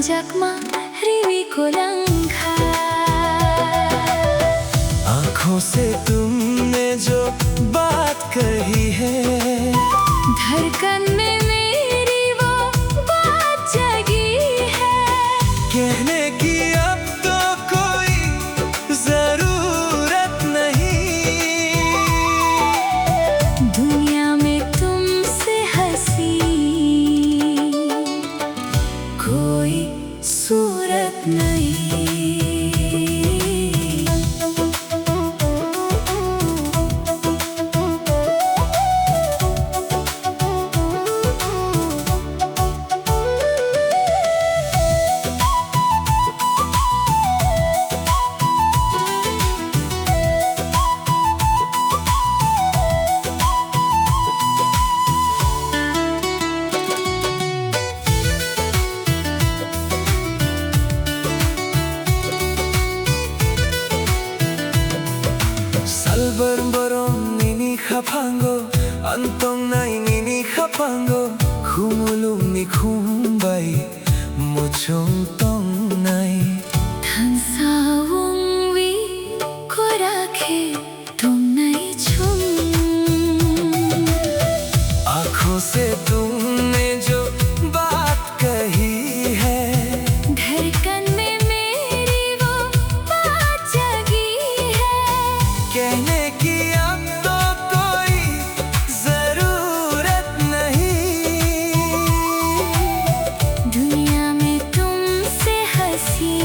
जख्मा रिवी को रंगा। आँखों से तुमने जो बात कही है, धड़कन में मेरी वो बात जगी है। कहने की अब तो कोई जरूरत नहीं, दुनिया में तुमसे हंसी कोई सूरत नहीं। Salbar-baron nini kapango, antong nai nini kapango, humulong ni kumbay, muchong tong nai. धनसावों वी को रखे तुम नहीं छुम। आँखों से तुमने जो बात कही है, धड़कन में मेरी वो बात जगी है। कहने की अब तो कोई जरूरत नहीं, दुनिया में तुमसे हंसी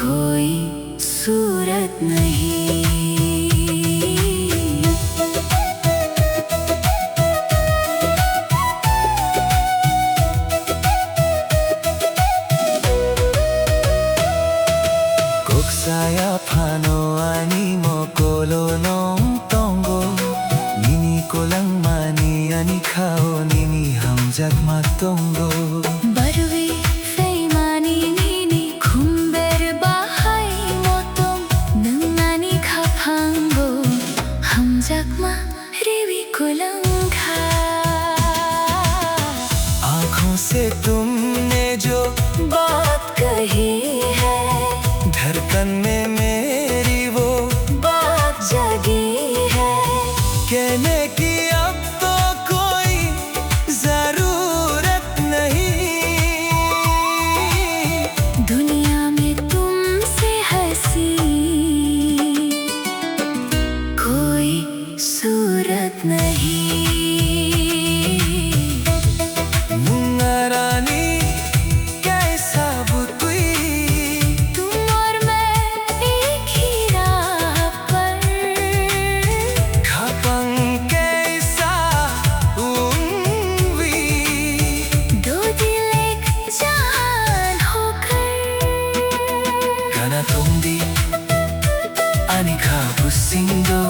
कोई सूरत नहीं। Saya pano ani mo kolo nong tongo, nini ko lang mani ani kao nini hamjak matongo. बरुवी फेमानी नीनी खुम्बेर बाहाई मोतों नंगानी खापांगो हम जख्मा रिवी कुलंगा। आँखों से तुमने जो बात कही है, धड़कन में मेरी वो बात जगी है। कहने की अब तो कोई जरूरत नहीं, दुनिया में तुमसे हंसी कोई सूरत नहीं। मुंगारानी कैसा बुतुई, तुम और मैं एक ही राह पर, खपंग कैसा उम्वी, दो दिल एक जान होकर। kana tongdi ani kabusindo,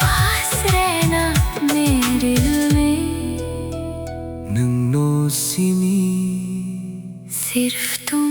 पास रहना मेरे दिल में, nung no simi. सिर्फ तुम।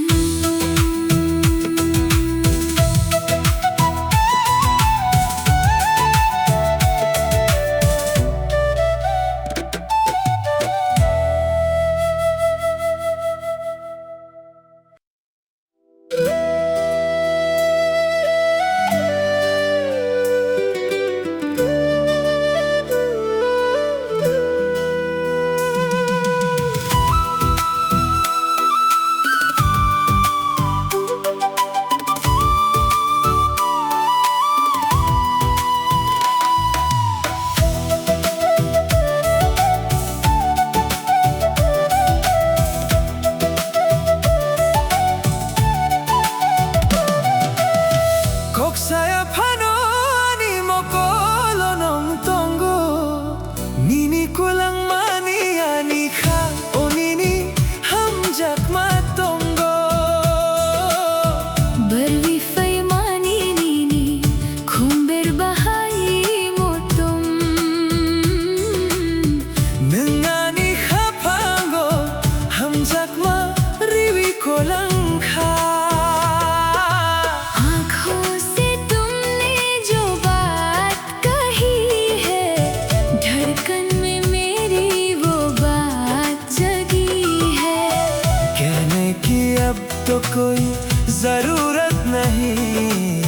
तो कोई जरूरत नहीं।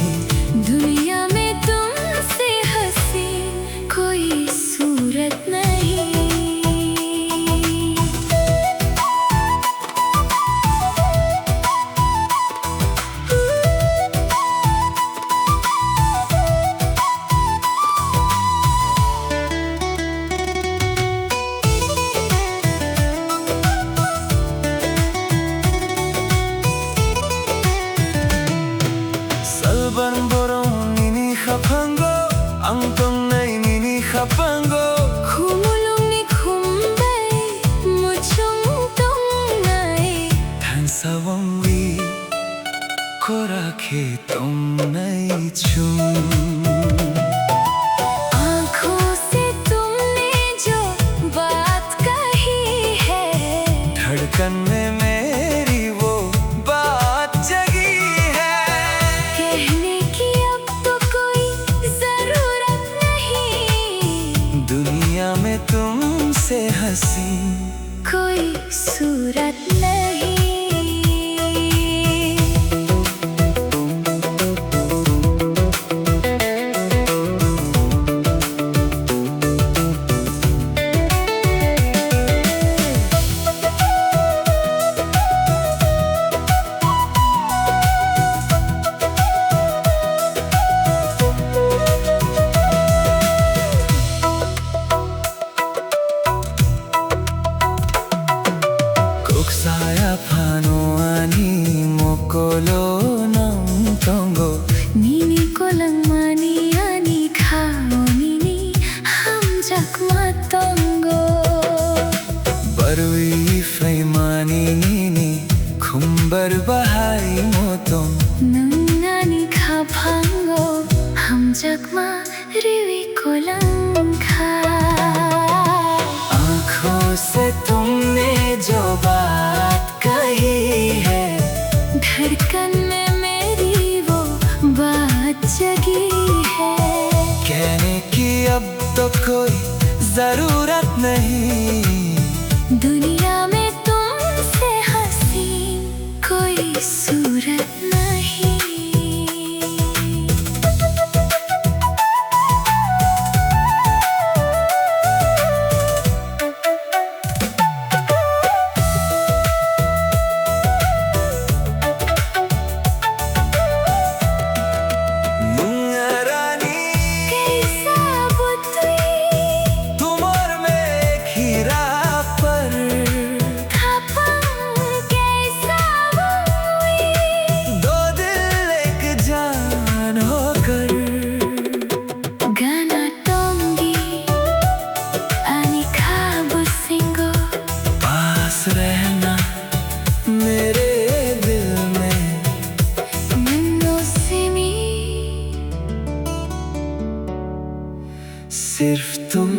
दुनिया में तुमसे हंसी कोई सूरत नहीं। Salban borong nini khapango ang tong nai nini khapango Khumulong ni khumbay mo chung tong nai than sawang wi ko rakhe tong nai chum। आँखों से तुमने जो बात कही है धड़कन में मेरी वो बात जगी है। कहने की अब तो कोई जरूरत नहीं। दुनिया में तुमसे हंसी कोई सूरत नहीं। Saya pano ani mokolo nang tongo Nini ko lang mani ani khao nini ham jakma tongo barwi fai mani nini khumbar bahai motom nangani kha phango ham jakma riwi ko lang kha। आँखों से तुमने जो बात कही है धड़कन में मेरी वो बात जगी है। कहने की अब तो कोई जरूरत नहीं। दुनिया में तुमसे हंसी कोई सूरत नहीं। कैसा बुद्धि तुम और मैं एक ही राह पर थपन कैसा हुई दो दिल एक जान होकर गाना टोंगी ani खाब सिंगो पास रहना मेरे दिल में। नन्नो सिमी सिर्फ तुम